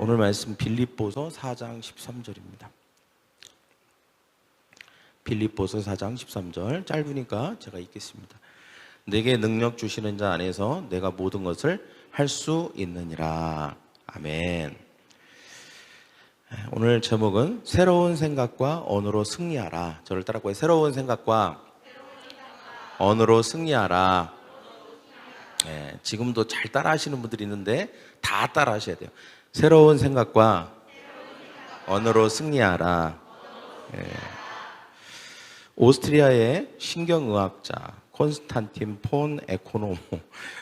오늘 말씀 빌립보서 4장 13절입니다. 빌립보서 4장 13절 짧으니까 제가 읽겠습니다. 내게 능력 주시는 자 안에서 내가 모든 것을 할 수 있느니라. 아멘. 오늘 제목은 새로운 생각과 언어로 승리하라. 저를 따라고요. 새로운 생각과 언어로 승리하라. 네, 지금도 잘 따라 하시는 분들이 있는데 다 따라 하셔야 돼요. 새로운 생각과 언어로 승리하라. 네. 오스트리아의 신경의학자 콘스탄틴 폰 에코노모,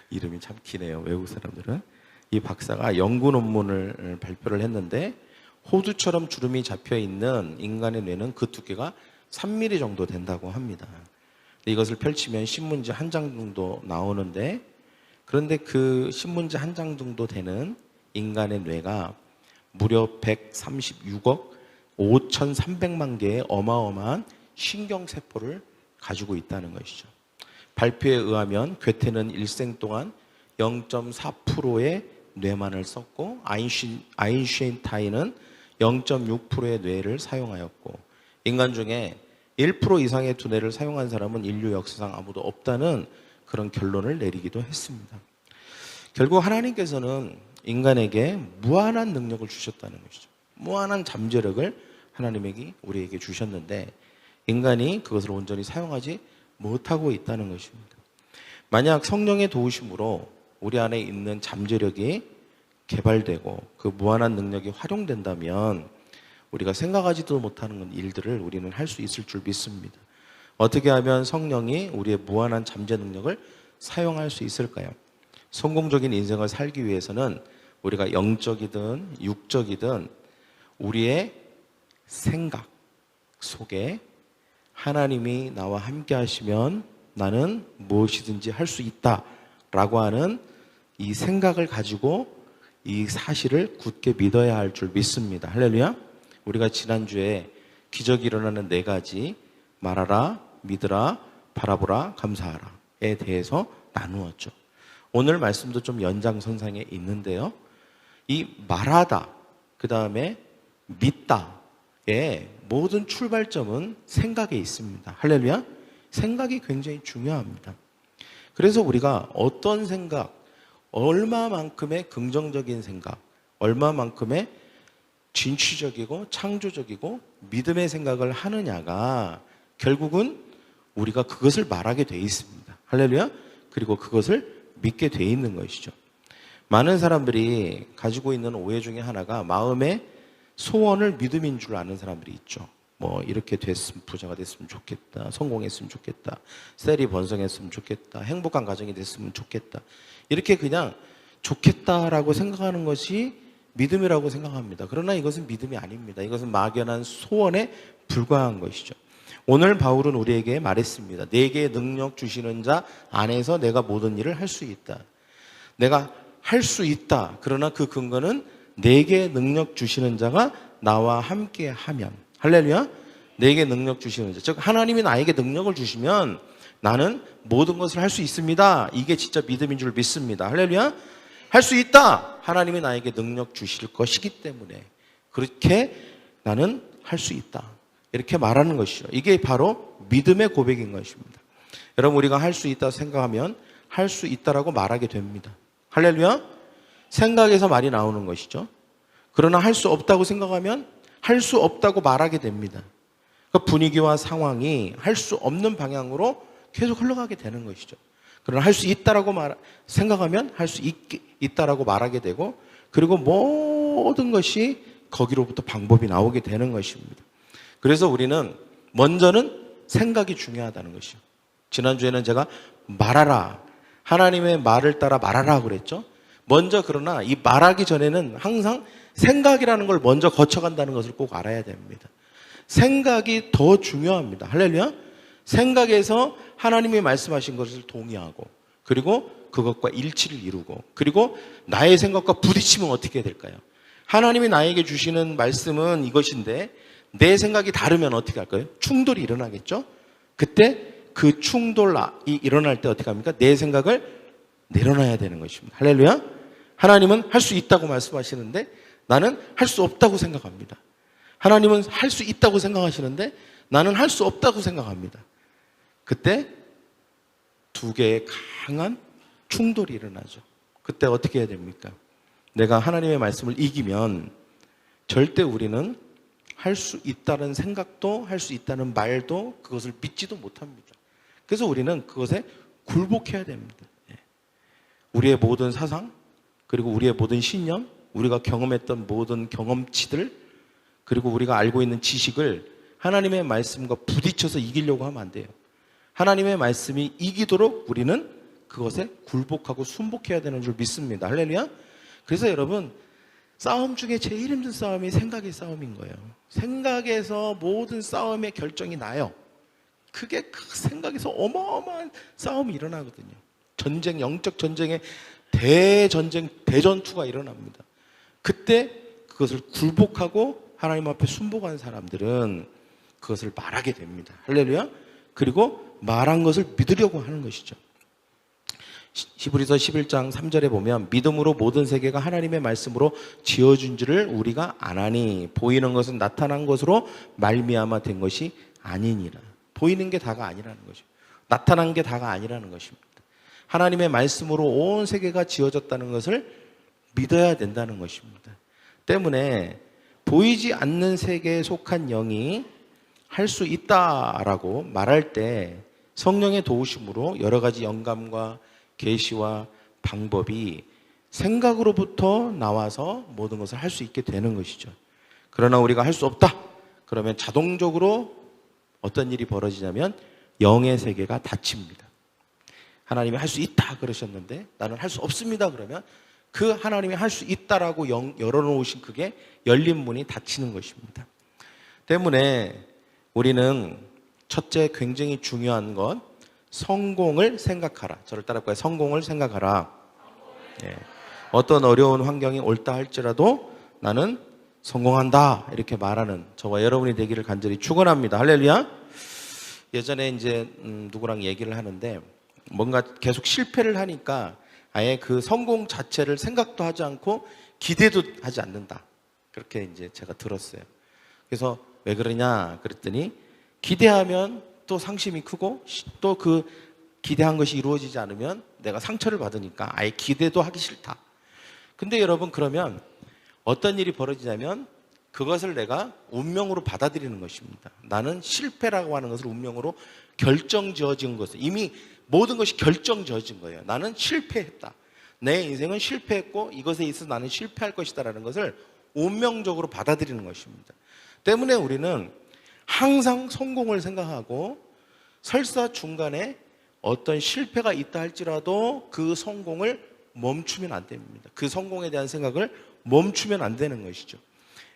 이름이 참 기네요. 외국 사람들은. 이 박사가 연구 논문을 발표를 했는데 호두처럼 주름이 잡혀있는 인간의 뇌는 그 두께가 3mm 정도 된다고 합니다. 이것을 펼치면 신문지 한 장 정도 나오는데, 그런데 그 신문지 한 장 정도 되는 인간의 뇌가 무려 136억 5,300만 개의 어마어마한 신경세포를 가지고 있다는 것이죠. 발표에 의하면 괴테는 일생 동안 0.4%의 뇌만을 썼고, 아인슈타인은 0.6%의 뇌를 사용하였고, 인간 중에 1% 이상의 두뇌를 사용한 사람은 인류 역사상 아무도 없다는 그런 결론을 내리기도 했습니다. 결국 하나님께서는 인간에게 무한한 능력을 주셨다는 것이죠. 무한한 잠재력을 하나님에게 우리에게 주셨는데 인간이 그것을 온전히 사용하지 못하고 있다는 것입니다. 만약 성령의 도우심으로 우리 안에 있는 잠재력이 개발되고 그 무한한 능력이 활용된다면 우리가 생각하지도 못하는 일들을 우리는 할 수 있을 줄 믿습니다. 어떻게 하면 성령이 우리의 무한한 잠재 능력을 사용할 수 있을까요? 성공적인 인생을 살기 위해서는 우리가 영적이든 육적이든 우리의 생각 속에 하나님이 나와 함께 하시면 나는 무엇이든지 할 수 있다라고 하는 이 생각을 가지고 이 사실을 굳게 믿어야 할 줄 믿습니다. 할렐루야. 우리가 지난주에 기적이 일어나는 4가지 말하라, 믿으라, 바라보라, 감사하라에 대해서 나누었죠. 오늘 말씀도 좀 연장선상에 있는데요. 이 말하다, 그 다음에 믿다의 모든 출발점은 생각에 있습니다. 할렐루야. 생각이 굉장히 중요합니다. 그래서 우리가 어떤 생각, 얼마만큼의 긍정적인 생각, 얼마만큼의 진취적이고 창조적이고 믿음의 생각을 하느냐가 결국은 우리가 그것을 말하게 돼 있습니다. 할렐루야. 그리고 그것을 믿게 돼 있는 것이죠. 많은 사람들이 가지고 있는 오해 중에 하나가 마음의 소원을 믿음인 줄 아는 사람들이 있죠. 뭐 이렇게 됐으면, 부자가 됐으면 좋겠다, 성공했으면 좋겠다, 셀이 번성했으면 좋겠다, 행복한 가정이 됐으면 좋겠다, 이렇게 그냥 좋겠다라고 생각하는 것이 믿음이라고 생각합니다. 그러나 이것은 믿음이 아닙니다. 이것은 막연한 소원에 불과한 것이죠. 오늘 바울은 우리에게 말했습니다. 내게 능력 주시는 자 안에서 내가 모든 일을 할 수 있다. 내가 할 수 있다. 그러나 그 근거는 내게 능력 주시는 자가 나와 함께 하면. 할렐루야. 내게 능력 주시는 자, 즉 하나님이 나에게 능력을 주시면 나는 모든 것을 할 수 있습니다. 이게 진짜 믿음인 줄 믿습니다. 할렐루야. 할 수 있다. 하나님이 나에게 능력 주실 것이기 때문에 그렇게 나는 할 수 있다. 이렇게 말하는 것이죠. 이게 바로 믿음의 고백인 것입니다. 여러분, 우리가 할 수 있다 생각하면 할 수 있다라고 말하게 됩니다. 할렐루야. 생각에서 말이 나오는 것이죠. 그러나 할 수 없다고 생각하면 할 수 없다고 말하게 됩니다. 그러니까 분위기와 상황이 할 수 없는 방향으로 계속 흘러가게 되는 것이죠. 그러나 할 수 있다라고 생각하면 할 수 있다라고 말하게 되고, 그리고 모든 것이 거기로부터 방법이 나오게 되는 것입니다. 그래서 우리는 먼저는 생각이 중요하다는 것이죠. 지난주에는 제가 말하라, 하나님의 말을 따라 말하라 그랬죠. 먼저, 그러나 이 말하기 전에는 항상 생각이라는 걸 먼저 거쳐간다는 것을 꼭 알아야 됩니다. 생각이 더 중요합니다. 할렐루야. 생각에서 하나님이 말씀하신 것을 동의하고, 그리고 그것과 일치를 이루고, 그리고 나의 생각과 부딪히면 어떻게 될까요? 하나님이 나에게 주시는 말씀은 이것인데 내 생각이 다르면 어떻게 할까요? 충돌이 일어나겠죠? 그때 그 충돌이 일어날 때 어떻게 합니까? 내 생각을 내려놔야 되는 것입니다. 할렐루야. 하나님은 할 수 있다고 말씀하시는데 나는 할 수 없다고 생각합니다. 하나님은 할 수 있다고 생각하시는데 나는 할 수 없다고 생각합니다. 그때 두 개의 강한 충돌이 일어나죠. 그때 어떻게 해야 됩니까? 내가 하나님의 말씀을 이기면 절대 우리는 할 수 있다는 생각도 할 수 있다는 말도 그것을 믿지도 못합니다. 그래서 우리는 그것에 굴복해야 됩니다. 우리의 모든 사상, 그리고 우리의 모든 신념, 우리가 경험했던 모든 경험치들, 그리고 우리가 알고 있는 지식을 하나님의 말씀과 부딪혀서 이기려고 하면 안 돼요. 하나님의 말씀이 이기도록 우리는 그것에 굴복하고 순복해야 되는 줄 믿습니다. 할렐루야. 그래서 여러분, 싸움 중에 제일 힘든 싸움이 생각의 싸움인 거예요. 생각에서 모든 싸움의 결정이 나요. 그게 그 생각에서 어마어마한 싸움이 일어나거든요. 전쟁, 영적 전쟁의 대전쟁, 대전투가 일어납니다. 그때 그것을 굴복하고 하나님 앞에 순복한 사람들은 그것을 말하게 됩니다. 할렐루야. 그리고 말한 것을 믿으려고 하는 것이죠. 히브리서 11장 3절에 보면 믿음으로 모든 세계가 하나님의 말씀으로 지어준 줄을 우리가 아나니 보이는 것은 나타난 것으로 말미암아 된 것이 아니니라. 보이는 게 다가 아니라는 것이죠. 나타난 게 다가 아니라는 것입니다. 하나님의 말씀으로 온 세계가 지어졌다는 것을 믿어야 된다는 것입니다. 때문에 보이지 않는 세계에 속한 영이 할 수 있다라고 말할 때 성령의 도우심으로 여러 가지 영감과 계시와 방법이 생각으로부터 나와서 모든 것을 할 수 있게 되는 것이죠. 그러나 우리가 할 수 없다 그러면 자동적으로 어떤 일이 벌어지냐면 영의 세계가 닫힙니다. 하나님이 할 수 있다 그러셨는데 나는 할 수 없습니다 그러면 그 하나님이 할 수 있다라고 열어놓으신 그게 열린 문이 닫히는 것입니다. 때문에 우리는 첫째 굉장히 중요한 건 성공을 생각하라. 저를 따라볼까요? 성공을 생각하라. 예. 어떤 어려운 환경이 올다 할지라도 나는 성공한다 이렇게 말하는 저와 여러분이 되기를 간절히 축원합니다. 할렐루야. 예전에 이제 누구랑 얘기를 하는데 뭔가 계속 실패를 하니까 아예 그 성공 자체를 생각도 하지 않고 기대도 하지 않는다. 그렇게 이제 제가 들었어요. 그래서 왜 그러냐 그랬더니 기대하면 또 상심이 크고 또 그 기대한 것이 이루어지지 않으면 내가 상처를 받으니까 아예 기대도 하기 싫다. 근데 여러분 그러면 어떤 일이 벌어지냐면 그것을 내가 운명으로 받아들이는 것입니다. 나는 실패라고 하는 것을 운명으로 결정지어진 것을 이미 모든 것이 결정지어진 거예요. 나는 실패했다. 내 인생은 실패했고 이것에 있어서 나는 실패할 것이다라는 것을 운명적으로 받아들이는 것입니다. 때문에 우리는 항상 성공을 생각하고 설사 중간에 어떤 실패가 있다 할지라도 그 성공을 멈추면 안 됩니다. 그 성공에 대한 생각을 멈추면 안 되는 것이죠.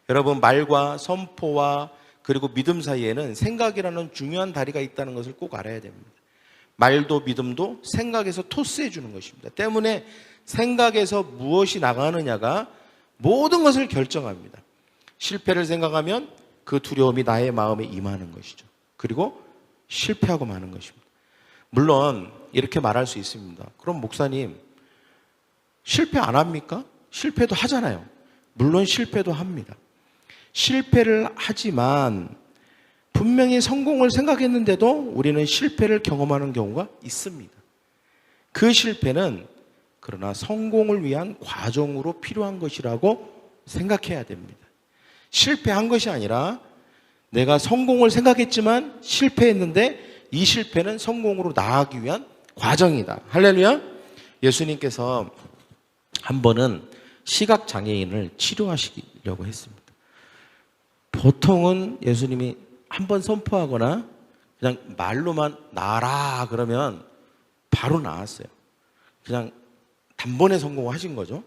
여러분 말과 선포와 그리고 믿음 사이에는 생각이라는 중요한 다리가 있다는 것을 꼭 알아야 됩니다. 말도 믿음도 생각에서 토스해 주는 것입니다. 때문에 생각에서 무엇이 나가느냐가 모든 것을 결정합니다. 실패를 생각하면 그 두려움이 나의 마음에 임하는 것이죠. 그리고 실패하고 마는 것입니다. 물론 이렇게 말할 수 있습니다. 그럼 목사님 실패 안 합니까? 실패도 하잖아요. 물론 실패도 합니다. 실패를 하지만 분명히 성공을 생각했는데도 우리는 실패를 경험하는 경우가 있습니다. 그 실패는 그러나 성공을 위한 과정으로 필요한 것이라고 생각해야 됩니다. 실패한 것이 아니라 내가 성공을 생각했지만 실패했는데 이 실패는 성공으로 나아가기 위한 과정이다. 할렐루야. 예수님께서 한 번은 시각장애인을 치료하시려고 했습니다. 보통은 예수님이 한 번 선포하거나 그냥 말로만 나아라 그러면 바로 나았어요. 그냥 단번에 성공하신 거죠.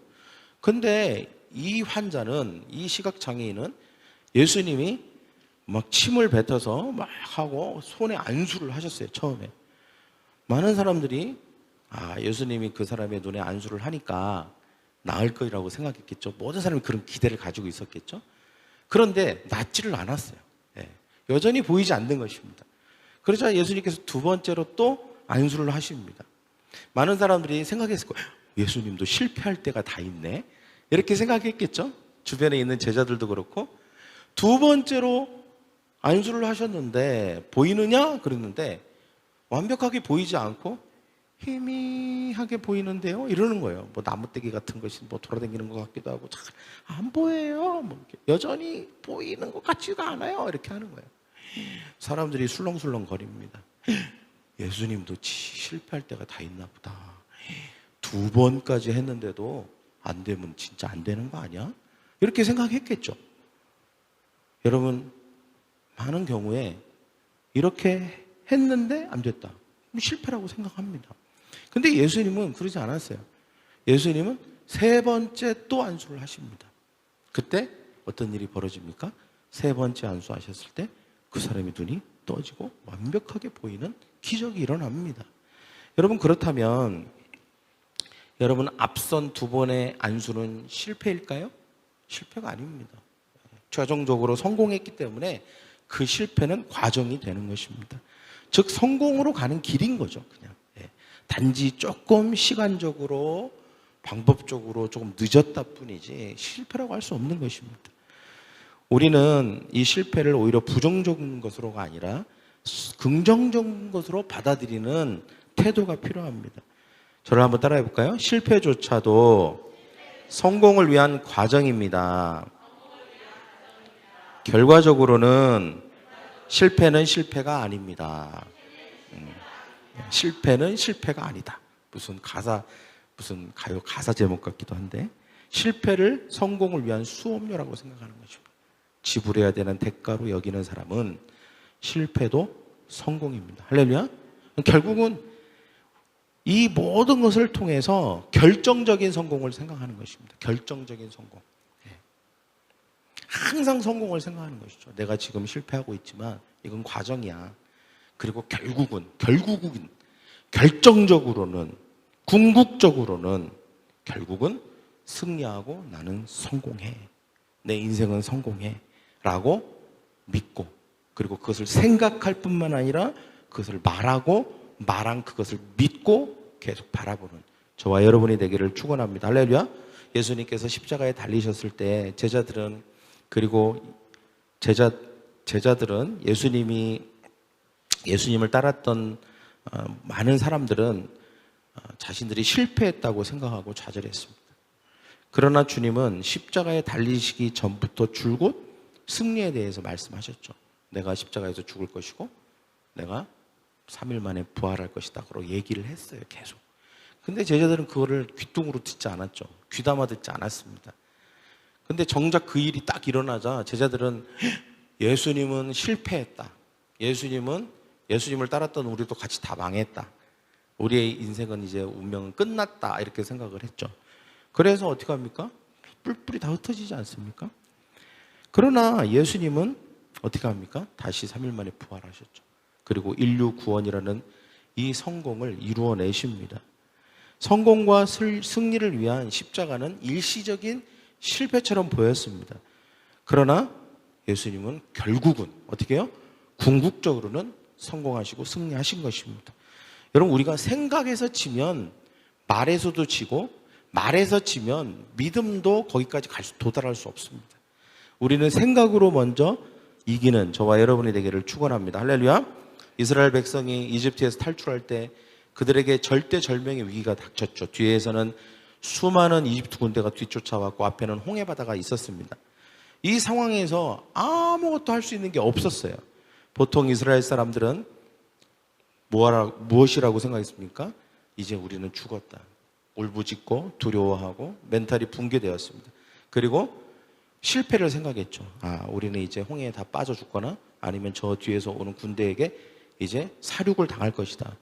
근데 이 환자는, 이 시각장애인은 예수님이 막 침을 뱉어서 막 하고 손에 안수를 하셨어요. 처음에 많은 사람들이 예수님이 그 사람의 눈에 안수를 하니까 나을 거라고 생각했겠죠. 모든 사람이 그런 기대를 가지고 있었겠죠. 그런데 낫지를 않았어요. 여전히 보이지 않는 것입니다. 그러자 예수님께서 두 번째로 또 안수를 하십니다. 많은 사람들이 생각했을 거예요. 예수님도 실패할 때가 다 있네. 이렇게 생각했겠죠. 주변에 있는 제자들도 그렇고 두 번째로 안수를 하셨는데 보이느냐? 그랬는데 완벽하게 보이지 않고 희미하게 보이는데요? 이러는 거예요. 뭐 나무떼기 같은 것이 뭐 돌아다니는 것 같기도 하고 잘 안 보여요. 뭐 여전히 보이는 것 같지가 않아요. 이렇게 하는 거예요. 사람들이 술렁술렁 거립니다. 예수님도 실패할 때가 다 있나 보다. 두 번까지 했는데도 안 되면 진짜 안 되는 거 아니야? 이렇게 생각했겠죠. 여러분, 많은 경우에 이렇게 했는데 안 됐다. 실패라고 생각합니다. 근데 예수님은 그러지 않았어요. 예수님은 세 번째 또 안수를 하십니다. 그때 어떤 일이 벌어집니까? 세 번째 안수하셨을 때 그 사람의 눈이 떠지고 완벽하게 보이는 기적이 일어납니다. 여러분, 그렇다면 여러분 앞선 두 번의 안수는 실패일까요? 실패가 아닙니다. 최종적으로 성공했기 때문에 그 실패는 과정이 되는 것입니다. 즉 성공으로 가는 길인 거죠. 그냥 단지 조금 시간적으로 방법적으로 조금 늦었다 뿐이지 실패라고 할 수 없는 것입니다. 우리는 이 실패를 오히려 부정적인 것으로가 아니라 긍정적인 것으로 받아들이는 태도가 필요합니다. 저를 한번 따라해 볼까요? 실패조차도 성공을 위한 과정입니다. 결과적으로는 실패는 실패가 아닙니다. 실패는 실패가 아니다. 무슨 가요 가사 제목 같기도 한데 실패를 성공을 위한 수업료라고 생각하는 것입니다. 지불해야 되는 대가로 여기는 사람은 실패도 성공입니다. 할렐루야. 결국은 이 모든 것을 통해서 결정적인 성공을 생각하는 것입니다. 결정적인 성공. 항상 성공을 생각하는 것이죠. 내가 지금 실패하고 있지만 이건 과정이야. 그리고 결국은 결정적으로는 궁극적으로는 결국은 승리하고 나는 성공해. 내 인생은 성공해. 라고 믿고 그리고 그것을 생각할 뿐만 아니라 그것을 말한 그것을 믿고 계속 바라보는 저와 여러분이 되기를 축원합니다. 할렐루야. 예수님께서 십자가에 달리셨을 때 제자들은 예수님을 따랐던 많은 사람들은 자신들이 실패했다고 생각하고 좌절했습니다. 그러나 주님은 십자가에 달리시기 전부터 줄곧 승리에 대해서 말씀하셨죠. 내가 십자가에서 죽을 것이고 내가 3일 만에 부활할 것이다. 그러고 얘기를 했어요. 계속. 근데 제자들은 그거를 귀뚱으로 듣지 않았죠. 귀담아 듣지 않았습니다. 근데 정작 그 일이 딱 일어나자 제자들은 예수님은 실패했다. 예수님을 따랐던 우리도 같이 다 망했다. 우리의 인생은 이제 운명은 끝났다. 이렇게 생각을 했죠. 그래서 어떻게 합니까? 뿔뿔이 다 흩어지지 않습니까? 그러나 예수님은 어떻게 합니까? 다시 3일 만에 부활하셨죠. 그리고 인류 구원이라는 이 성공을 이루어내십니다. 성공과 승리를 위한 십자가는 일시적인 실패처럼 보였습니다. 그러나 예수님은 결국은 어떻게 해요? 궁극적으로는 성공하시고 승리하신 것입니다. 여러분, 우리가 생각에서 지면 말에서도 지고 말에서 지면 믿음도 거기까지 도달할 수 없습니다. 우리는 생각으로 먼저 이기는 저와 여러분이 되기를 축원합니다. 할렐루야. 이스라엘 백성이 이집트에서 탈출할 때 그들에게 절대절명의 위기가 닥쳤죠. 뒤에서는 수많은 이집트 군대가 뒤쫓아왔고 앞에는 홍해바다가 있었습니다. 이 상황에서 아무것도 할 수 있는 게 없었어요. 보통 이스라엘 사람들은 무엇이라고 생각했습니까? 이제 우리는 죽었다. 울부짖고 두려워하고 멘탈이 붕괴되었습니다. 그리고 실패를 생각했죠. 우리는 이제 홍해에 다 빠져 죽거나 아니면 저 뒤에서 오는 군대에게 이제 사륙을 당할 것이다.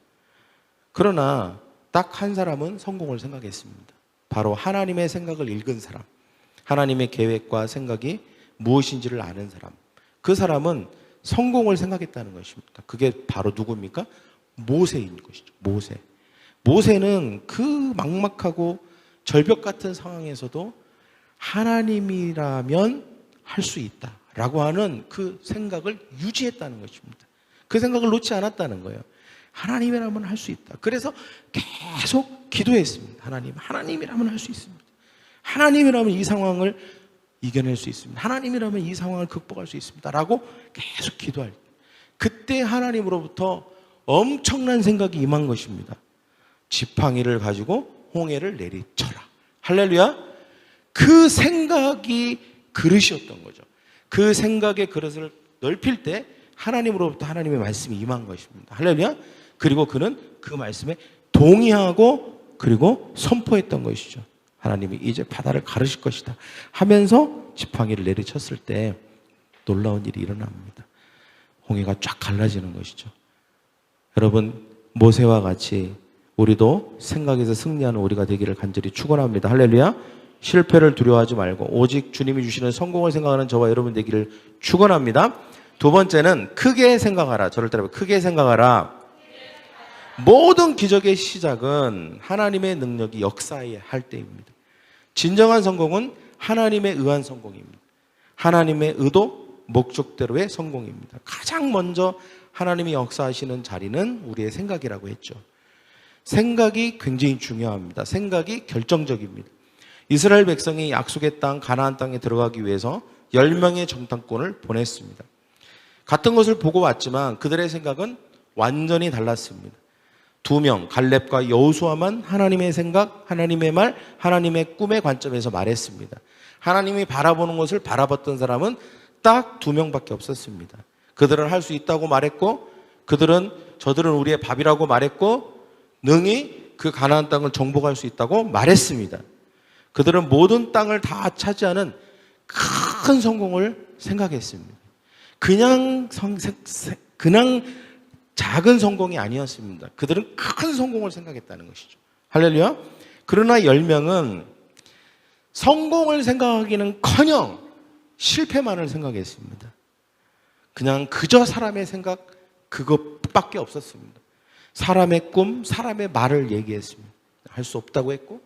그러나 딱 한 사람은 성공을 생각했습니다. 바로 하나님의 생각을 읽은 사람, 하나님의 계획과 생각이 무엇인지를 아는 사람. 그 사람은 성공을 생각했다는 것입니다. 그게 바로 누구입니까? 모세인 것이죠. 모세는 그 막막하고 절벽 같은 상황에서도 하나님이라면 할 수 있다라고 하는 그 생각을 유지했다는 것입니다. 그 생각을 놓지 않았다는 거예요. 하나님이라면 할 수 있다. 그래서 계속 기도했습니다. 하나님이라면 할 수 있습니다. 하나님이라면 이 상황을 이겨낼 수 있습니다. 하나님이라면 이 상황을 극복할 수 있습니다. 라고 계속 기도할 때 그때 하나님으로부터 엄청난 생각이 임한 것입니다. 지팡이를 가지고 홍해를 내리쳐라. 할렐루야. 그 생각이 그릇이었던 거죠. 그 생각의 그릇을 넓힐 때 하나님으로부터 하나님의 말씀이 임한 것입니다. 할렐루야. 그리고 그는 그 말씀에 동의하고 그리고 선포했던 것이죠. 하나님이 이제 바다를 가르실 것이다 하면서 지팡이를 내리쳤을 때 놀라운 일이 일어납니다. 홍해가 쫙 갈라지는 것이죠. 여러분, 모세와 같이 우리도 생각에서 승리하는 우리가 되기를 간절히 축원합니다. 할렐루야. 실패를 두려워하지 말고 오직 주님이 주시는 성공을 생각하는 저와 여러분 되기를 축원합니다. 두 번째는 크게 생각하라. 저를 따라해 크게 생각하라. 모든 기적의 시작은 하나님의 능력이 역사할 때입니다. 진정한 성공은 하나님에 의한 성공입니다. 하나님의 의도, 목적대로의 성공입니다. 가장 먼저 하나님이 역사하시는 자리는 우리의 생각이라고 했죠. 생각이 굉장히 중요합니다. 생각이 결정적입니다. 이스라엘 백성이 약속의 땅 가나안 땅에 들어가기 위해서 10명의 정탐꾼을 보냈습니다. 같은 것을 보고 왔지만 그들의 생각은 완전히 달랐습니다. 2명 갈렙과 여호수아만 하나님의 생각, 하나님의 말, 하나님의 꿈의 관점에서 말했습니다. 하나님이 바라보는 것을 바라봤던 사람은 딱 2명밖에 없었습니다. 그들은 할 수 있다고 말했고 저들은 우리의 밥이라고 말했고 능히 그 가나안 땅을 정복할 수 있다고 말했습니다. 그들은 모든 땅을 다 차지하는 큰 성공을 생각했습니다. 그냥 작은 성공이 아니었습니다. 그들은 큰 성공을 생각했다는 것이죠. 할렐루야. 그러나 10명은 성공을 생각하기는커녕 실패만을 생각했습니다. 그냥 그저 사람의 생각 그것밖에 없었습니다. 사람의 꿈, 사람의 말을 얘기했습니다. 할 수 없다고 했고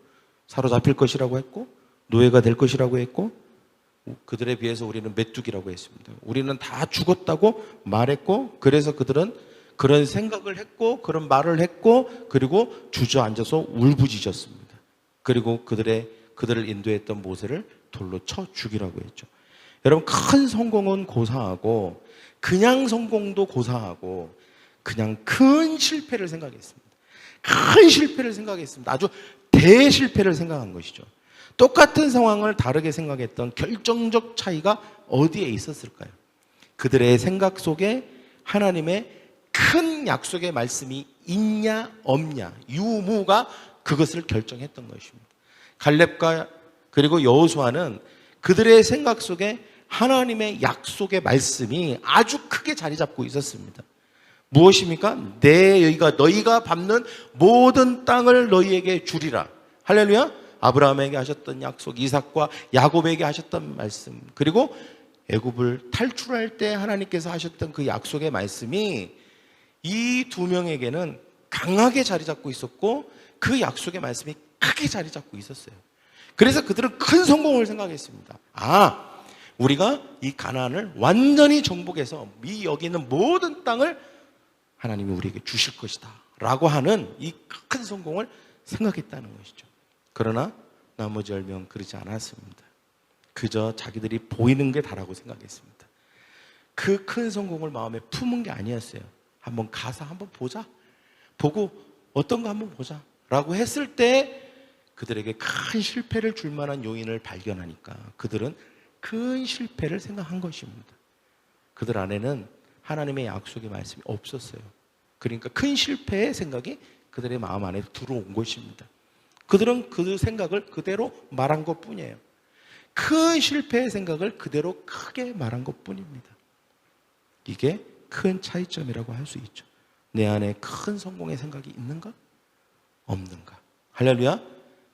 사로잡힐 것이라고 했고 노예가 될 것이라고 했고 그들에 비해서 우리는 메뚜기라고 했습니다. 우리는 다 죽었다고 말했고 그래서 그들은 그런 생각을 했고 그런 말을 했고 그리고 주저앉아서 울부짖었습니다. 그리고 그들을 인도했던 모세를 돌로 쳐 죽이라고 했죠. 여러분, 큰 성공은 고사하고 그냥 성공도 고사하고 그냥 큰 실패를 생각했습니다. 큰 실패를 생각했습니다. 아주 대실패를 생각한 것이죠. 똑같은 상황을 다르게 생각했던 결정적 차이가 어디에 있었을까요? 그들의 생각 속에 하나님의 큰 약속의 말씀이 있냐 없냐 유무가 그것을 결정했던 것입니다. 갈렙과 그리고 여호수아는 그들의 생각 속에 하나님의 약속의 말씀이 아주 크게 자리 잡고 있었습니다. 무엇입니까? 너희가 밟는 모든 땅을 너희에게 주리라. 할렐루야. 아브라함에게 하셨던 약속, 이삭과 야곱에게 하셨던 말씀, 그리고 애굽을 탈출할 때 하나님께서 하셨던 그 약속의 말씀이 이 2명에게는 강하게 자리 잡고 있었고 그 약속의 말씀이 크게 자리 잡고 있었어요. 그래서 그들은 큰 성공을 생각했습니다. 우리가 이 가나안을 완전히 정복해서 여기 있는 모든 땅을 하나님이 우리에게 주실 것이다 라고 하는 이 큰 성공을 생각했다는 것이죠. 그러나 나머지 10명은 그러지 않았습니다. 그저 자기들이 보이는 게 다라고 생각했습니다. 그 큰 성공을 마음에 품은 게 아니었어요. 한번 가서 한번 보자. 보고 어떤가 한번 보자 라고 했을 때 그들에게 큰 실패를 줄 만한 요인을 발견하니까 그들은 큰 실패를 생각한 것입니다. 그들 안에는 하나님의 약속의 말씀이 없었어요. 그러니까 큰 실패의 생각이 그들의 마음 안에 들어온 것입니다. 그들은 그 생각을 그대로 말한 것뿐이에요. 큰 실패의 생각을 그대로 크게 말한 것뿐입니다. 이게 큰 차이점이라고 할 수 있죠. 내 안에 큰 성공의 생각이 있는가? 없는가? 할렐루야.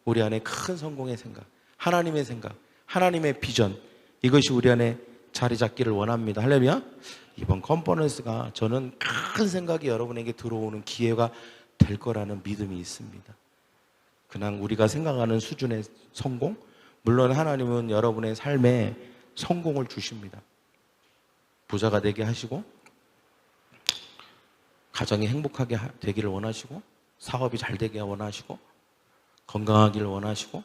우리 안에 큰 성공의 생각, 하나님의 생각, 하나님의 비전, 이것이 우리 안에 자리 잡기를 원합니다. 할렐루야. 이번 컨퍼런스가 저는 큰 생각이 여러분에게 들어오는 기회가 될 거라는 믿음이 있습니다. 그냥 우리가 생각하는 수준의 성공, 물론 하나님은 여러분의 삶에 성공을 주십니다. 부자가 되게 하시고 가정이 행복하게 되기를 원하시고 사업이 잘 되게 원하시고 건강하기를 원하시고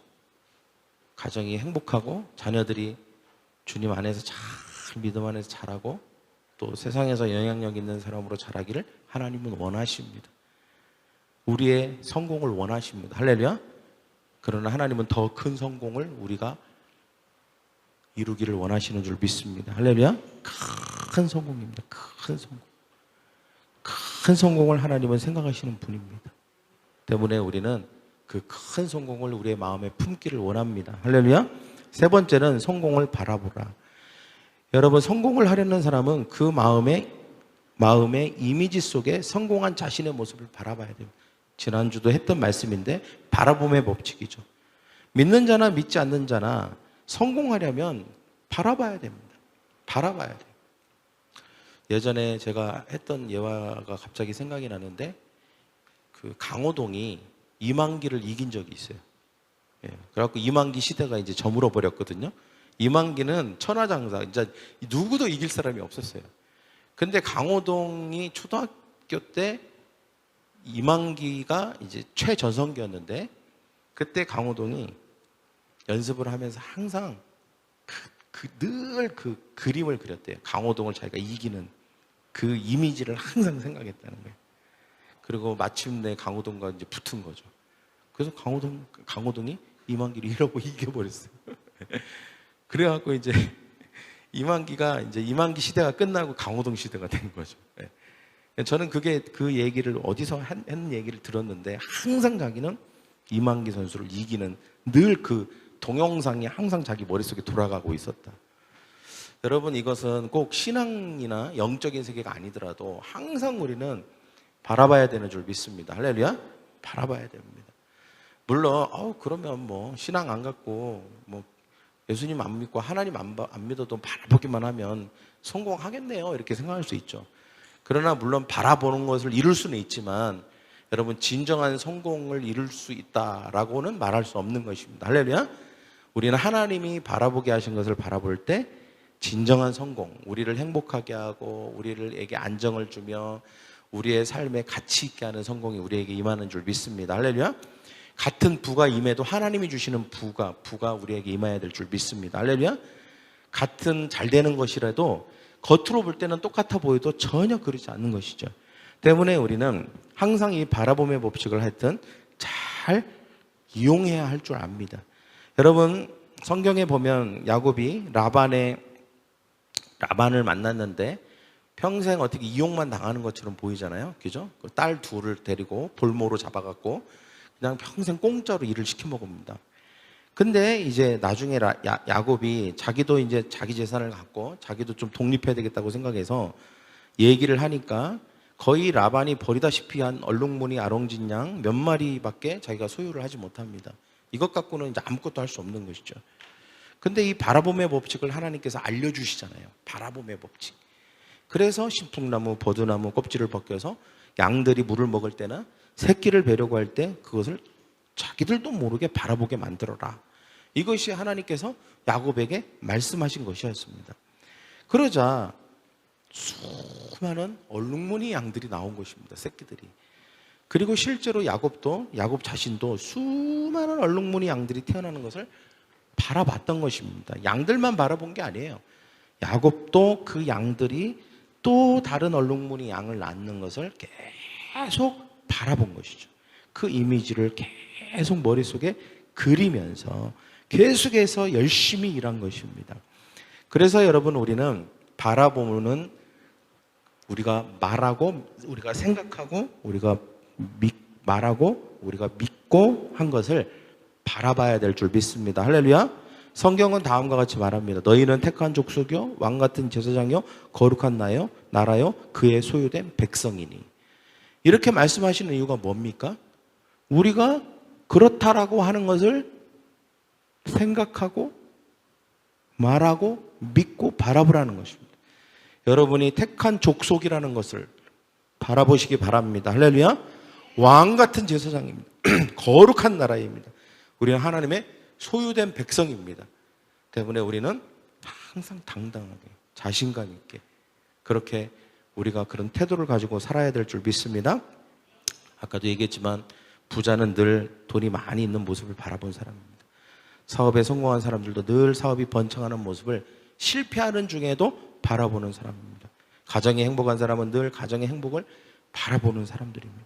가정이 행복하고 자녀들이 주님 안에서 잘 믿음 안에서 자라고 또 세상에서 영향력 있는 사람으로 자라기를 하나님은 원하십니다. 우리의 성공을 원하십니다. 할렐루야. 그러나 하나님은 더 큰 성공을 우리가 이루기를 원하시는 줄 믿습니다. 할렐루야. 큰 성공입니다. 큰 성공. 큰 성공을 하나님은 생각하시는 분입니다. 때문에 우리는 그 큰 성공을 우리의 마음에 품기를 원합니다. 할렐루야. 세 번째는 성공을 바라보라. 여러분, 성공을 하려는 사람은 그 마음의 이미지 속에 성공한 자신의 모습을 바라봐야 됩니다. 지난주도 했던 말씀인데 바라봄의 법칙이죠. 믿는 자나 믿지 않는 자나 성공하려면 바라봐야 됩니다. 바라봐야 돼요. 예전에 제가 했던 예화가 갑자기 생각이 나는데 그 강호동이 이만기를 이긴 적이 있어요. 예, 그래갖고 이만기 시대가 이제 저물어 버렸거든요. 이만기는 천하장사, 이제 누구도 이길 사람이 없었어요. 근데 강호동이 초등학교 때 이만기가 이제 최전성기였는데 그때 강호동이 연습을 하면서 항상 늘 그 그림을 그렸대요. 강호동을 자기가 이기는 그 이미지를 항상 생각했다는 거예요. 그리고 마침내 강호동과 이제 붙은 거죠. 그래서 강호동이 이만기를 이러고 이겨버렸어요. 그래갖고 이제 이만기가 이제 이만기 시대가 끝나고 강호동 시대가 된 거죠. 저는 그 얘기를 어디서 한 얘기를 들었는데 항상 자기는 이만기 선수를 이기는 늘 그 동영상이 항상 자기 머릿속에 돌아가고 있었다. 여러분, 이것은 꼭 신앙이나 영적인 세계가 아니더라도 항상 우리는 바라봐야 되는 줄 믿습니다. 할렐루야. 바라봐야 됩니다. 물론 그러면 뭐 신앙 안 갖고 뭐 예수님 안 믿고 하나님 안 믿어도 바라보기만 하면 성공하겠네요, 이렇게 생각할 수 있죠. 그러나 물론 바라보는 것을 이룰 수는 있지만 여러분, 진정한 성공을 이룰 수 있다라고는 말할 수 없는 것입니다. 할렐루야. 우리는 하나님이 바라보게 하신 것을 바라볼 때 진정한 성공, 우리를 행복하게 하고 우리에게 안정을 주며 우리의 삶에 가치 있게 하는 성공이 우리에게 임하는 줄 믿습니다. 할렐루야. 같은 부가 임해도 하나님이 주시는 부가 우리에게 임해야 될 줄 믿습니다. 할렐루야. 같은 잘 되는 것이라도 겉으로 볼 때는 똑같아 보여도 전혀 그렇지 않는 것이죠. 때문에 우리는 항상 이 바라봄의 법칙을 하여튼 잘 이용해야 할 줄 압니다. 여러분, 성경에 보면 야곱이 라반을 만났는데 평생 어떻게 이용만 당하는 것처럼 보이잖아요. 그죠? 딸 둘을 데리고 볼모로 잡아갖고 그냥 평생 공짜로 일을 시켜 먹습니다. 근데 이제 나중에 야곱이 자기도 이제 자기 재산을 갖고 자기도 좀 독립해야 되겠다고 생각해서 얘기를 하니까 거의 라반이 버리다시피 한 얼룩무늬 아롱진 양 몇 마리밖에 자기가 소유를 하지 못합니다. 이것 갖고는 이제 아무것도 할 수 없는 것이죠. 근데 이 바라봄의 법칙을 하나님께서 알려주시잖아요. 바라봄의 법칙. 그래서 신풍나무, 버드나무 껍질을 벗겨서 양들이 물을 먹을 때나 새끼를 베려고 할 때 그것을 자기들도 모르게 바라보게 만들어라. 이것이 하나님께서 야곱에게 말씀하신 것이었습니다. 그러자 수많은 얼룩무늬 양들이 나온 것입니다. 새끼들이. 그리고 실제로 야곱 자신도 수많은 얼룩무늬 양들이 태어나는 것을 바라봤던 것입니다. 양들만 바라본 게 아니에요. 야곱도 그 양들이 또 다른 얼룩무늬 양을 낳는 것을 계속 바라본 것이죠. 그 이미지를 계속 머릿속에 그리면서 계속해서 열심히 일한 것입니다. 그래서 여러분, 우리는 바라보는 우리가 말하고 우리가 생각하고 우리가 말하고 우리가 믿고 한 것을 바라봐야 될 줄 믿습니다. 할렐루야. 성경은 다음과 같이 말합니다. 너희는 택한 족속이요 왕같은 제사장이요 거룩한 나라요 그의 소유된 백성이니. 이렇게 말씀하시는 이유가 뭡니까? 우리가 그렇다라고 하는 것을 생각하고 말하고 믿고 바라보라는 것입니다. 여러분이 택한 족속이라는 것을 바라보시기 바랍니다. 할렐루야. 왕같은 제사장입니다. 거룩한 나라입니다. 우리는 하나님의 소유된 백성입니다. 때문에 우리는 항상 당당하게 자신감 있게 그렇게 우리가 그런 태도를 가지고 살아야 될 줄 믿습니다. 아까도 얘기했지만 부자는 늘 돈이 많이 있는 모습을 바라본 사람입니다. 사업에 성공한 사람들도 늘 사업이 번창하는 모습을 실패하는 중에도 바라보는 사람입니다. 가정이 행복한 사람은 늘 가정의 행복을 바라보는 사람들입니다.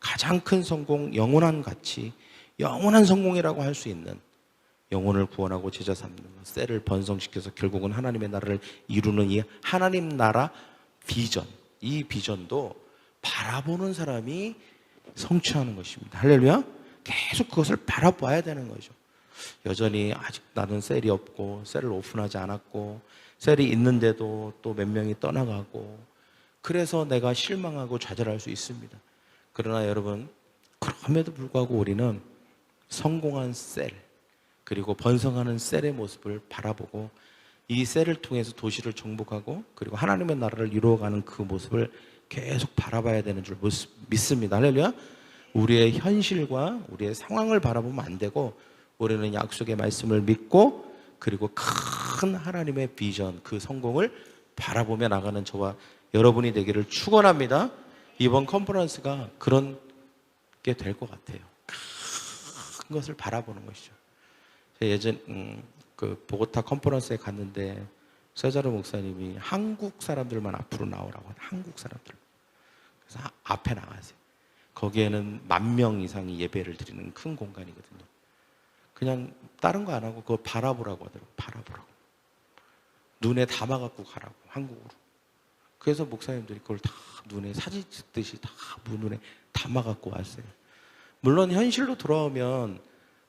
가장 큰 성공, 영원한 가치, 영원한 성공이라고 할 수 있는 영혼을 구원하고 제자 삼는 것, 셀을 번성시켜서 결국은 하나님의 나라를 이루는 이 하나님 나라 비전, 이 비전도 바라보는 사람이 성취하는 것입니다. 할렐루야. 계속 그것을 바라봐야 되는 거죠. 여전히 아직 나는 셀이 없고 셀을 오픈하지 않았고 셀이 있는데도 또 몇 명이 떠나가고 그래서 내가 실망하고 좌절할 수 있습니다. 그러나 여러분, 그럼에도 불구하고 우리는 성공한 셀, 그리고 번성하는 셀의 모습을 바라보고 이 셀을 통해서 도시를 정복하고 그리고 하나님의 나라를 이루어가는 그 모습을 계속 바라봐야 되는 줄 믿습니다. 할렐루야. 우리의 현실과 우리의 상황을 바라보면 안 되고 우리는 약속의 말씀을 믿고 그리고 큰 하나님의 비전, 그 성공을 바라보며 나가는 저와 여러분이 되기를 축원합니다. 이번 컨퍼런스가 그런 게 될 것 같아요. 큰 것을 바라보는 것이죠. 예전 그 보고타 컨퍼런스에 갔는데 세자르 목사님이 한국 사람들만 앞으로 나오라고 하는 한국 사람들. 그래서 앞에 나가세요. 거기에는 10,000명 이상이 예배를 드리는 큰 공간이거든요. 그냥 다른 거 안 하고 그거 바라보라고 하더라고요. 바라보라고. 눈에 담아갖고 가라고, 한국으로. 그래서 목사님들이 그걸 다 눈에 사진 찍듯이 다 눈에 담아갖고 왔어요. 물론 현실로 돌아오면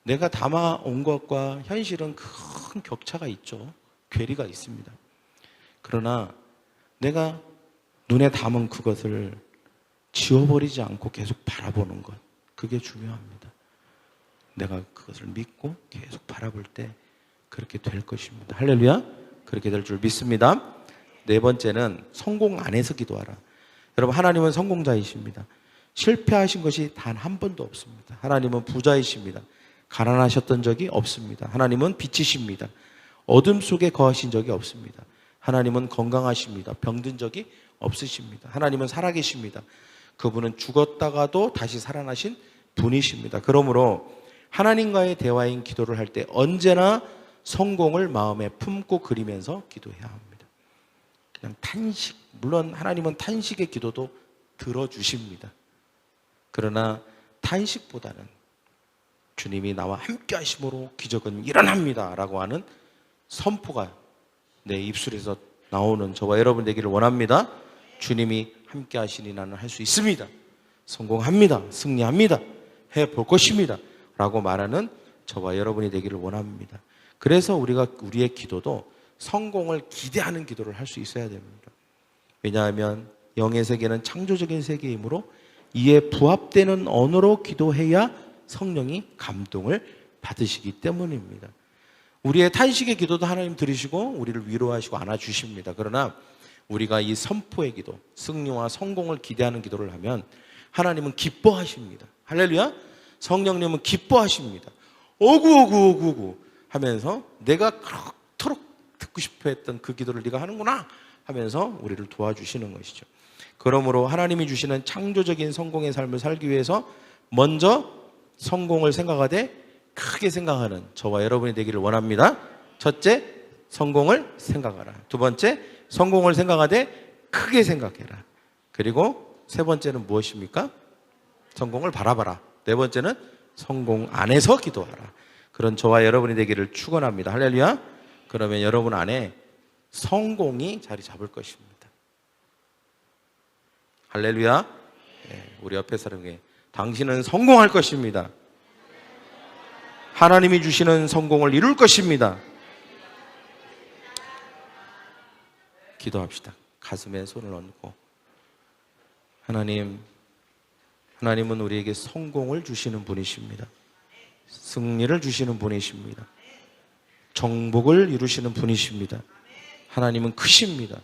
내가 담아온 것과 현실은 큰 격차가 있죠. 괴리가 있습니다. 그러나 내가 눈에 담은 그것을 지워버리지 않고 계속 바라보는 것, 그게 중요합니다. 내가 그것을 믿고 계속 바라볼 때 그렇게 될 것입니다. 할렐루야. 그렇게 될 줄 믿습니다. 네 번째는 성공 안에서 기도하라. 여러분, 하나님은 성공자이십니다. 실패하신 것이 단 한 번도 없습니다. 하나님은 부자이십니다. 가난하셨던 적이 없습니다. 하나님은 빛이십니다. 어둠 속에 거하신 적이 없습니다. 하나님은 건강하십니다. 병든 적이 없으십니다. 하나님은 살아계십니다. 그분은 죽었다가도 다시 살아나신 분이십니다. 그러므로 하나님과의 대화인 기도를 할 때 언제나 성공을 마음에 품고 그리면서 기도해야 합니다. 그냥 탄식, 물론 하나님은 탄식의 기도도 들어주십니다. 그러나 탄식보다는 주님이 나와 함께 하심으로 기적은 일어납니다 라고 하는 선포가 내 입술에서 나오는 저와 여러분 되기를 원합니다. 주님이 함께 하시니 나는 할 수 있습니다. 성공합니다. 승리합니다. 해볼 것입니다 라고 말하는 저와 여러분이 되기를 원합니다. 그래서 우리의 기도도 성공을 기대하는 기도를 할 수 있어야 됩니다. 왜냐하면 영의 세계는 창조적인 세계이므로 이에 부합되는 언어로 기도해야 성령이 감동을 받으시기 때문입니다. 우리의 탄식의 기도도 하나님 들으시고 우리를 위로하시고 안아주십니다. 그러나 우리가 이 선포의 기도, 승리와 성공을 기대하는 기도를 하면 하나님은 기뻐하십니다. 할렐루야. 성령님은 기뻐하십니다. 오구 하면서 내가 그토록 듣고 싶어 했던 그 기도를 네가 하는구나 하면서 우리를 도와주시는 것이죠. 그러므로 하나님이 주시는 창조적인 성공의 삶을 살기 위해서 먼저 성공을 생각하되 크게 생각하는 저와 여러분이 되기를 원합니다. 첫째, 성공을 생각하라. 두 번째, 성공을 생각하되 크게 생각해라. 그리고 세 번째는 무엇입니까? 성공을 바라봐라. 네 번째는 성공 안에서 기도하라. 그런 저와 여러분이 되기를 축원합니다. 할렐루야. 그러면 여러분 안에 성공이 자리 잡을 것입니다. 할렐루야. 네, 우리 옆에 사람에게 당신은 성공할 것입니다. 하나님이 주시는 성공을 이룰 것입니다. 기도합시다. 가슴에 손을 얹고 하나님은 우리에게 성공을 주시는 분이십니다. 승리를 주시는 분이십니다. 정복을 이루시는 분이십니다. 하나님은 크십니다.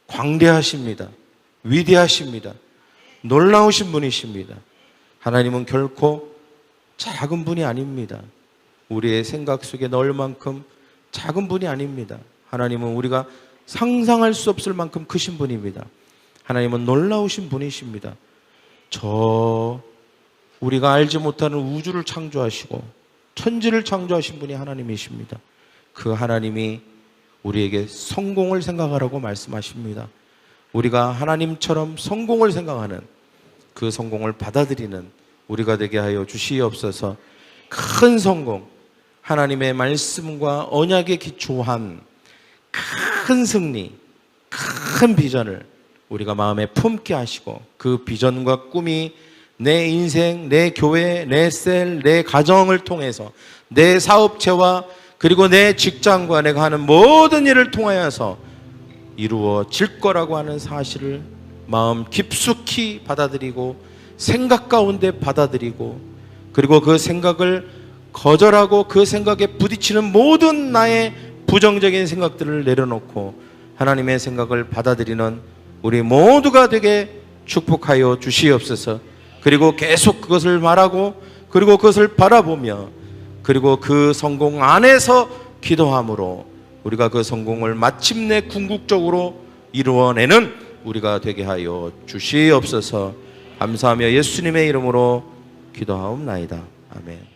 광대하십니다. 위대하십니다. 놀라우신 분이십니다. 하나님은 결코 작은 분이 아닙니다. 우리의 생각 속에 넣을 만큼 작은 분이 아닙니다. 하나님은 우리가 상상할 수 없을 만큼 크신 분입니다. 하나님은 놀라우신 분이십니다. 우리가 알지 못하는 우주를 창조하시고 천지를 창조하신 분이 하나님이십니다. 그 하나님이 우리에게 성공을 생각하라고 말씀하십니다. 우리가 하나님처럼 성공을 생각하는 그 성공을 받아들이는 우리가 되게 하여 주시옵소서. 큰 성공, 하나님의 말씀과 언약에 기초한 큰 승리, 큰 비전을 우리가 마음에 품게 하시고, 그 비전과 꿈이 내 인생, 내 교회, 내 셀, 내 가정을 통해서, 내 사업체와 그리고 내 직장과 내가 하는 모든 일을 통하여서 이루어질 거라고 하는 사실을 마음 깊숙이 받아들이고, 생각 가운데 받아들이고, 그리고 그 생각을 거절하고 그 생각에 부딪히는 모든 나의 부정적인 생각들을 내려놓고 하나님의 생각을 받아들이는 우리 모두가 되게 축복하여 주시옵소서. 그리고 계속 그것을 말하고, 그리고 그것을 바라보며, 그리고 그 성공 안에서 기도함으로 우리가 그 성공을 마침내 궁극적으로 이루어내는 우리가 되게 하여 주시옵소서. 감사하며 예수님의 이름으로 기도하옵나이다. 아멘.